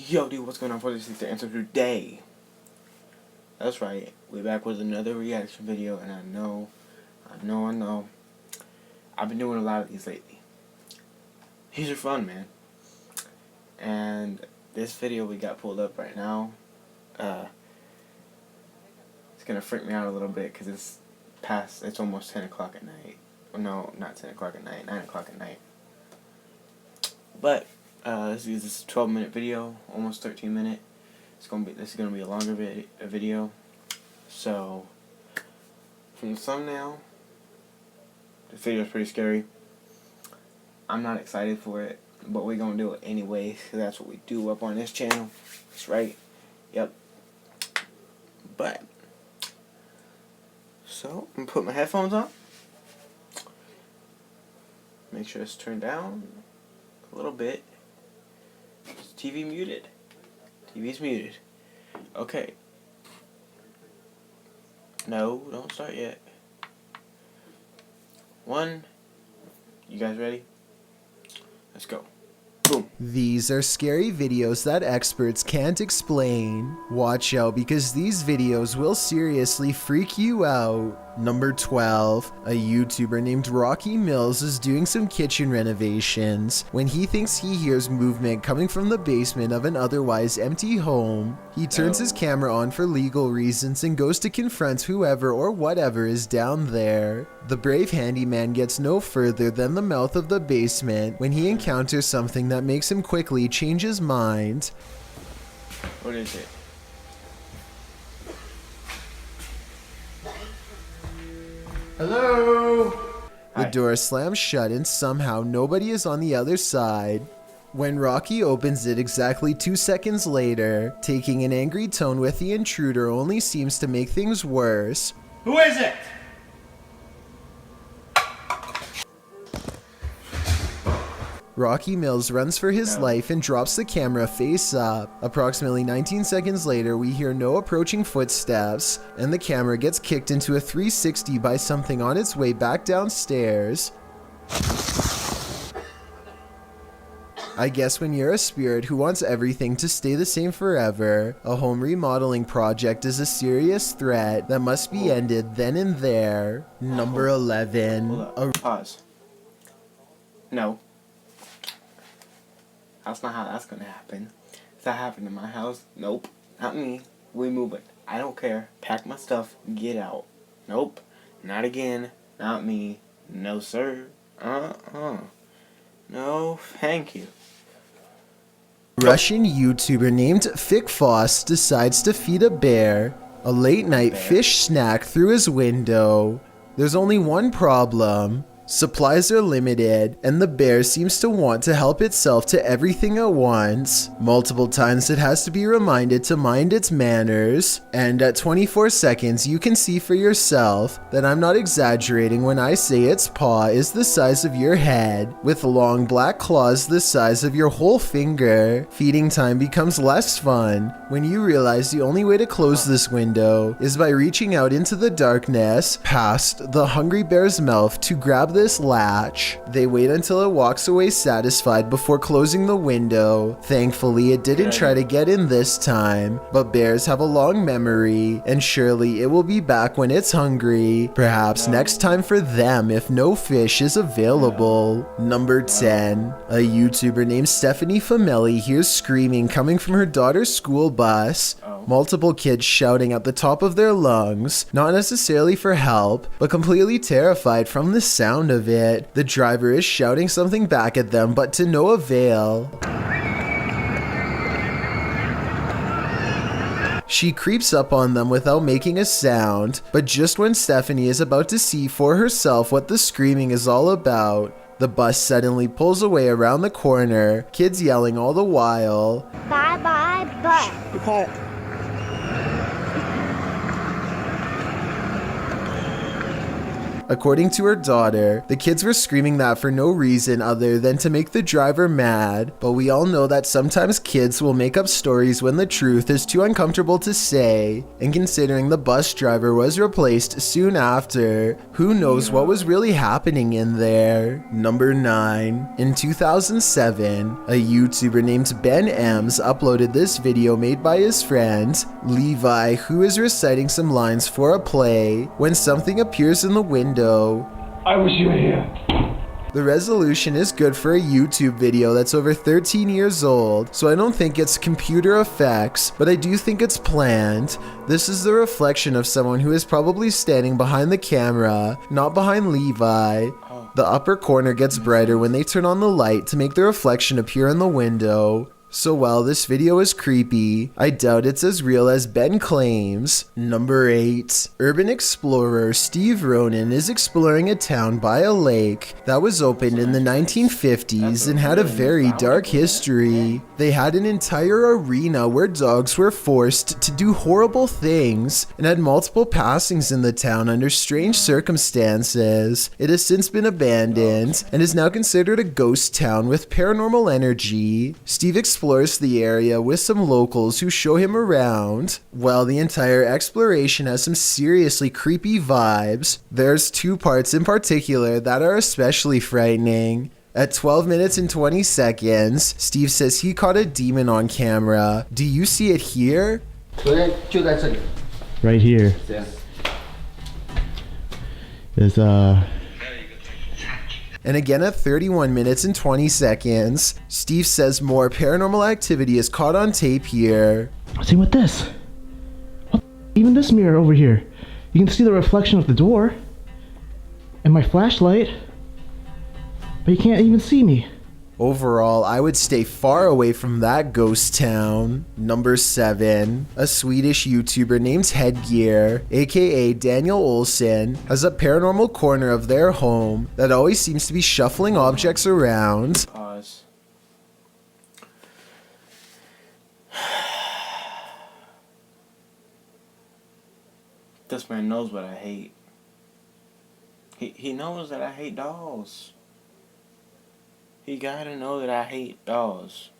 Yo, dude, what's going on for this is the answer today? That's right, we're back with another reaction video, and I know, I've been doing a lot of these lately. These are fun, man. And this video we got pulled up right now, it's gonna freak me out a little bit because it's almost 10 o'clock at night. Well, no, not 10 o'clock at night, 9 o'clock at night. But this is a 12-minute video, almost 13-minute. This is gonna be a longer video. So from the thumbnail, the video is pretty scary. I'm not excited for it, but we're gonna do it anyway. That's what we do up on this channel. That's right. Yep. But so I'm gonna put my headphones on. Make sure it's turned down a little bit. Is TV muted? TV's muted. Okay. No, don't start yet. One. You guys ready? Let's go. Boom. These are scary videos that experts can't explain. Watch out because these videos will seriously freak you out. Number 12. A YouTuber named Rocky Mills is doing some kitchen renovations. When he thinks he hears movement coming from the basement of an otherwise empty home, he turns his camera on for legal reasons and goes to confront whoever or whatever is down there. The brave handyman gets no further than the mouth of the basement when he encounters something that makes him quickly change his mind. What is it? Hello? The Hi. door slams shut and somehow nobody is on the other side. When Rocky opens it exactly 2 seconds later, taking an angry tone with the intruder only seems to make things worse. Who is it? Rocky Mills runs for his life and drops the camera face up. Approximately 19 seconds later, we hear no approaching footsteps, and the camera gets kicked into a 360 by something on its way back downstairs. I guess when you're a spirit who wants everything to stay the same forever, a home remodeling project is a serious threat that must be ended then and there. Number 11. Hold up. Pause. No. That's not how that's gonna happen. If that happened in my house, nope. Not me. We moving. I don't care. Pack my stuff. Get out. Nope. Not again. Not me. No, sir. No, thank you. Russian YouTuber named Fikfoss decides to feed a bear a late-night fish snack through his window. There's only one problem. Supplies are limited, and the bear seems to want to help itself to everything at once. Multiple times it has to be reminded to mind its manners, and at 24 seconds you can see for yourself that I'm not exaggerating when I say its paw is the size of your head, with long black claws the size of your whole finger. Feeding time becomes less fun when you realize the only way to close this window is by reaching out into the darkness past the hungry bear's mouth to grab this latch. They wait until it walks away satisfied before closing the window. Thankfully, it didn't try to get in this time, but bears have a long memory, and surely it will be back when it's hungry. Perhaps next time for them if no fish is available. Number 10. A YouTuber named Stephanie Famelli hears screaming coming from her daughter's school bus. Multiple kids shouting at the top of their lungs, not necessarily for help, but completely terrified from the sound of it. The driver is shouting something back at them, but to no avail. She creeps up on them without making a sound, but just when Stephanie is about to see for herself what the screaming is all about, the bus suddenly pulls away around the corner, kids yelling all the while. Bye bye bus. Be quiet. According to her daughter, the kids were screaming that for no reason other than to make the driver mad, but we all know that sometimes kids will make up stories when the truth is too uncomfortable to say, and considering the bus driver was replaced soon after, who knows what was really happening in there. Number 9. In 2007, a YouTuber named Ben Ems uploaded this video made by his friend, Levi, who is reciting some lines for a play when something appears in the window. I wish you were here. The resolution is good for a YouTube video that's over 13 years old, so I don't think it's computer effects, but I do think it's planned. This is the reflection of someone who is probably standing behind the camera, not behind Levi. The upper corner gets brighter when they turn on the light to make the reflection appear in the window. So while this video is creepy, I doubt it's as real as Ben claims. Number 8. Urban explorer Steve Ronan is exploring a town by a lake that was opened in the 1950s and had a very dark history. They had an entire arena where dogs were forced to do horrible things and had multiple passings in the town under strange circumstances. It has since been abandoned and is now considered a ghost town with paranormal energy. Steve explores the area with some locals who show him around. While the entire exploration has some seriously creepy vibes, there's 2 parts in particular that are especially frightening. At 12 minutes and 20 seconds, Steve says he caught a demon on camera. Do you see it here? Right here. Yeah. There's And again at 31 minutes and 20 seconds, Steve says more paranormal activity is caught on tape here. see what this? What even this mirror over here. You can see the reflection of the door and my flashlight, but you can't even see me. Overall, I would stay far away from that ghost town. Number 7. A Swedish YouTuber named Headgear, aka Daniel Olsson, has a paranormal corner of their home that always seems to be shuffling objects around. Pause. This man knows what I hate. He knows that I hate dolls. He gotta know that I hate dolls.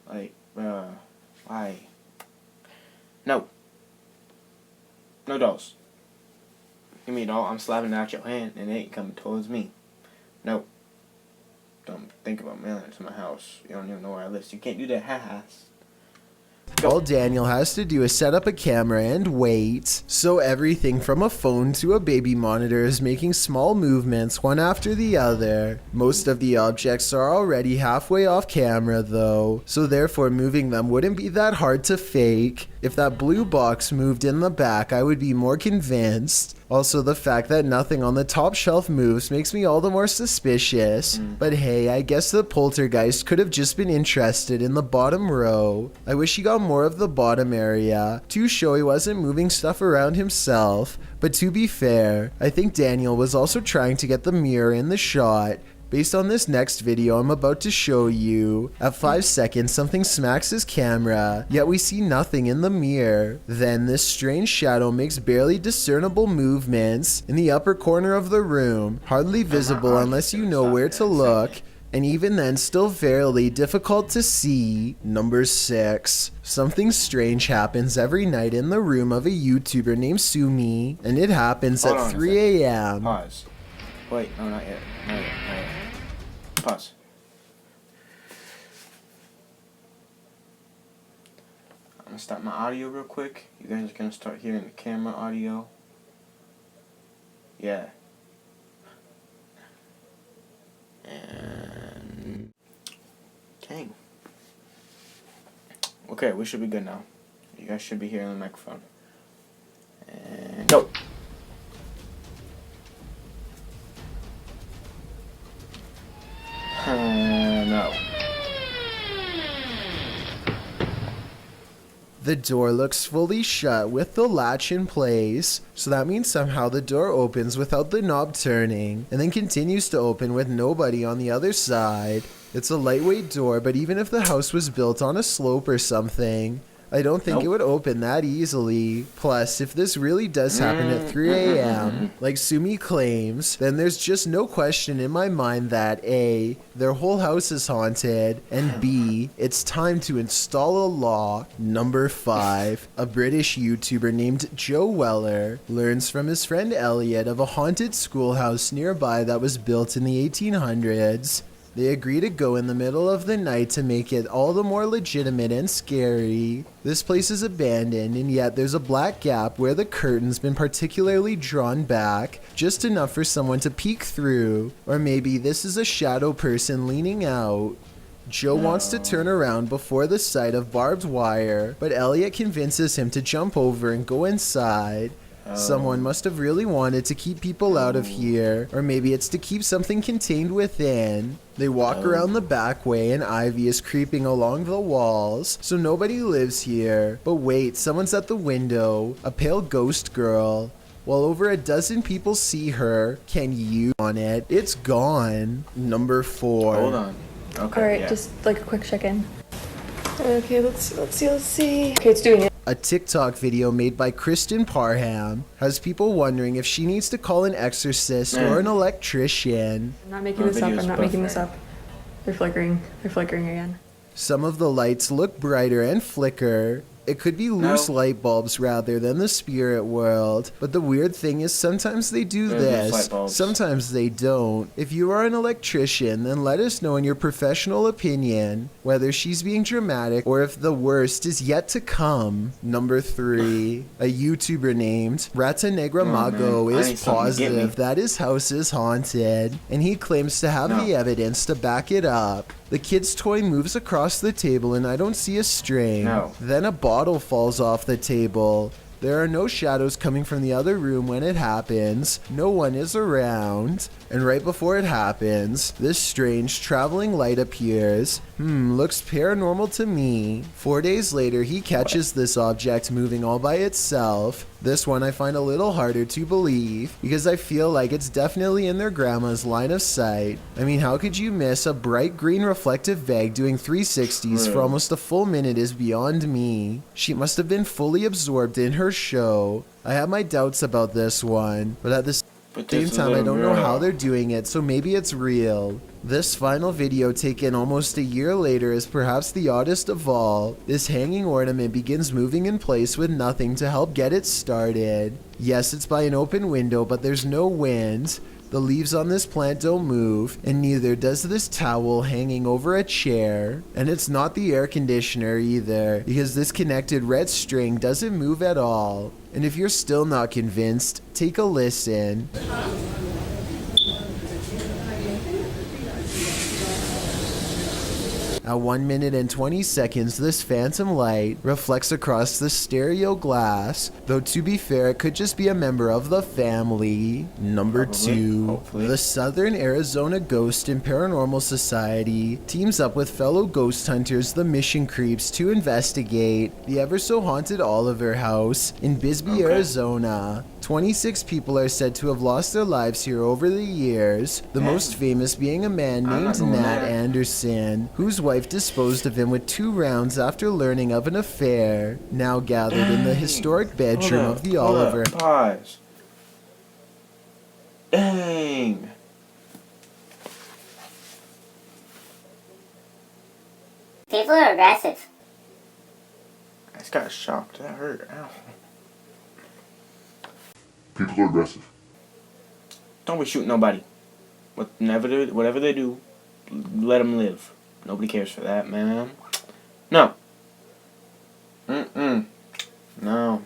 Like, why? No. No dolls. Give me a doll, I'm slapping it out your hand and it ain't coming towards me. No. Don't think about mailing it to my house. You don't even know where I live, so you can't do that. Ha-ha. All Daniel has to do is set up a camera and wait. So everything from a phone to a baby monitor is making small movements one after the other. Most of the objects are already halfway off camera though, so therefore moving them wouldn't be that hard to fake. If that blue box moved in the back, I would be more convinced. Also, the fact that nothing on the top shelf moves makes me all the more suspicious. But hey, I guess the poltergeist could have just been interested in the bottom row. I wish he got more of the bottom area to show he wasn't moving stuff around himself. But to be fair, I think Daniel was also trying to get the mirror in the shot. Based on this next video I'm about to show you, at 5 seconds something smacks his camera, yet we see nothing in the mirror. Then this strange shadow makes barely discernible movements in the upper corner of the room, hardly visible unless you know where to look, and even then still fairly difficult to see. Number 6. Something strange happens every night in the room of a YouTuber named Sumi, and it happens at 3 a.m. Pause. Wait, no, not yet. Not yet. Pause. I'm gonna stop my audio real quick. You guys are gonna start hearing the camera audio. Yeah. And dang. Okay, we should be good now. You guys should be hearing the microphone. And go. No. The door looks fully shut with the latch in place, so that means somehow the door opens without the knob turning, and then continues to open with nobody on the other side. It's a lightweight door, but even if the house was built on a slope or something, I don't think it Nope. would open that easily. Plus, if this really does happen at 3 a.m., like Sumi claims, then there's just no question in my mind that A, their whole house is haunted, and B, it's time to install a law. Number 5, a British YouTuber named Joe Weller learns from his friend Elliot of a haunted schoolhouse nearby that was built in the 1800s. They agree to go in the middle of the night to make it all the more legitimate and scary. This place is abandoned, and yet there's a black gap where the curtain's been particularly drawn back, just enough for someone to peek through. Or maybe this is a shadow person leaning out. Joe wants to turn around before the sight of barbed wire, but Elliot convinces him to jump over and go inside. Someone must have really wanted to keep people out of here, or maybe it's to keep something contained within. They walk around the back way and ivy is creeping along the walls, so nobody lives here. But wait, someone's at the window, a pale ghost girl. While over a dozen people see her, can you on it? It's gone. Number 4. Hold on. Okay. Alright, yeah. just like a quick check-in. Okay, let's see. Okay, it's doing it. A TikTok video made by Kristen Parham has people wondering if she needs to call an exorcist or an electrician. I'm not making My this up, video's I'm not making this buffering. up. They're flickering again. Some of the lights look brighter and flicker. It could be loose No. light bulbs rather than the spirit world. But the weird thing is sometimes they do They're just this, light bulbs. sometimes they don't. If you are an electrician, then let us know in your professional opinion whether she's being dramatic or if the worst is yet to come. Number 3, a YouTuber named Rata Negra Mago man. I is need something to get me. positive that his house is haunted, and he claims to have No. the evidence to back it up. The kid's toy moves across the table and I don't see a string. No. Then a bottle falls off the table. There are no shadows coming from the other room when it happens. No one is around. And right before it happens, this strange traveling light appears. Looks paranormal to me. 4 days later, he catches this object moving all by itself. This one I find a little harder to believe because I feel like it's definitely in their grandma's line of sight. I mean, how could you miss a bright green reflective bag doing 360s for almost a full minute is beyond me. She must have been fully absorbed in her show. I have my doubts about this one, but at the But same this is time, I a don't know how girl. they're doing it, so maybe it's real. This final video taken almost a year later is perhaps the oddest of all. This hanging ornament begins moving in place with nothing to help get it started. Yes, it's by an open window, but there's no wind. The leaves on this plant don't move, and neither does this towel hanging over a chair. And it's not the air conditioner either, because this connected red string doesn't move at all. And if you're still not convinced, take a listen. At 1 minute and 20 seconds, this phantom light reflects across the stereo glass, though to be fair, it could just be a member of the family. Number Probably, 2, hopefully. the Southern Arizona Ghost and Paranormal Society teams up with fellow ghost hunters, the Mission Creeps, to investigate the ever-so-haunted Oliver House in Bisbee, Okay. Arizona. 26 people are said to have lost their lives here over the years, the most famous being a man I'm not named going Nat there. Anderson, whose wife disposed of him with 2 rounds after learning of an affair, now gathered in the historic bedroom of the Oliver. Pause. Dang. People are aggressive. I just got shocked. That hurt. Ow. People are aggressive. Don't be shooting nobody. Whatever they do, let them live. Nobody cares for that, man. No. No.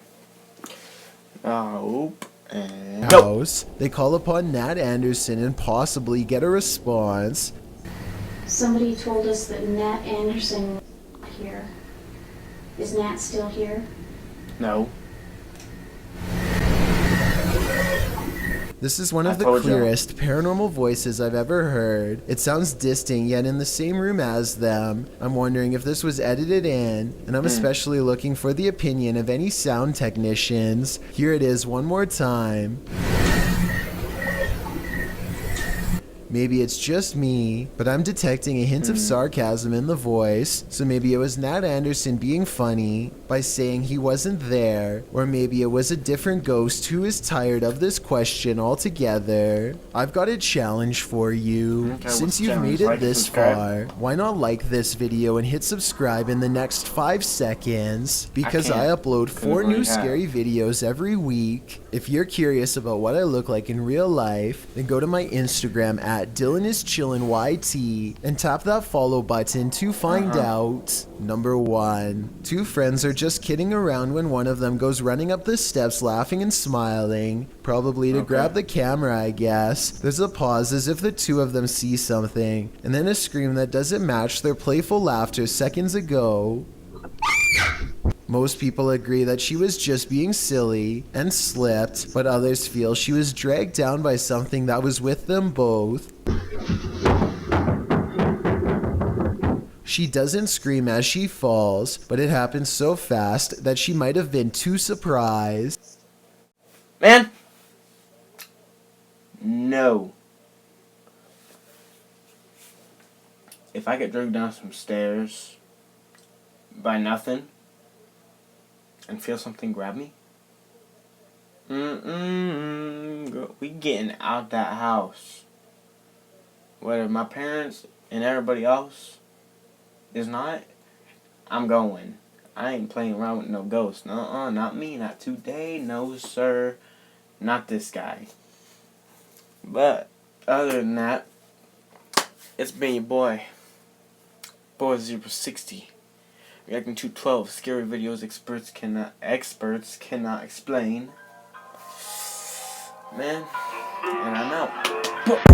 Nope. And nope. House. They call upon Nat Anderson and possibly get a response. Somebody told us that Nat Anderson was here. Is Nat still here? No. This is one I of the told y'all. clearest paranormal voices I've ever heard. It sounds distinct, yet in the same room as them. I'm wondering if this was edited in, and I'm especially looking for the opinion of any sound technicians. Here it is one more time. Maybe it's just me, but I'm detecting a hint of sarcasm in the voice, so maybe it was Nat Anderson being funny by saying he wasn't there, or maybe it was a different ghost who is tired of this question altogether. I've got a challenge for you. Okay, Since what's the you've challenge? made it Like and this subscribe? far, why not like this video and hit subscribe in the next 5 seconds? Because I can't, upload 'cause 4 I new already have. scary videos every week. If you're curious about what I look like in real life, then go to my Instagram at DylanIsChillinYT and tap that follow button to find out. Number 1. Two friends are just kidding around when one of them goes running up the steps laughing and smiling, probably to grab the camera, I guess. There's a pause as if the two of them see something, and then a scream that doesn't match their playful laughter seconds ago. Most people agree that she was just being silly and slipped, but others feel she was dragged down by something that was with them both. She doesn't scream as she falls, but it happens so fast that she might have been too surprised. Man! No. If I get dragged down some stairs by nothing and feel something grab me, girl, we getting out that house. Whether my parents and everybody else is not, I'm going. I ain't playing around with no ghosts. Nuh-uh, not me, not today, no sir, not this guy. But other than that, it's been your boy, Boy060, reacting to 12 scary videos experts cannot explain. Man, and I'm out.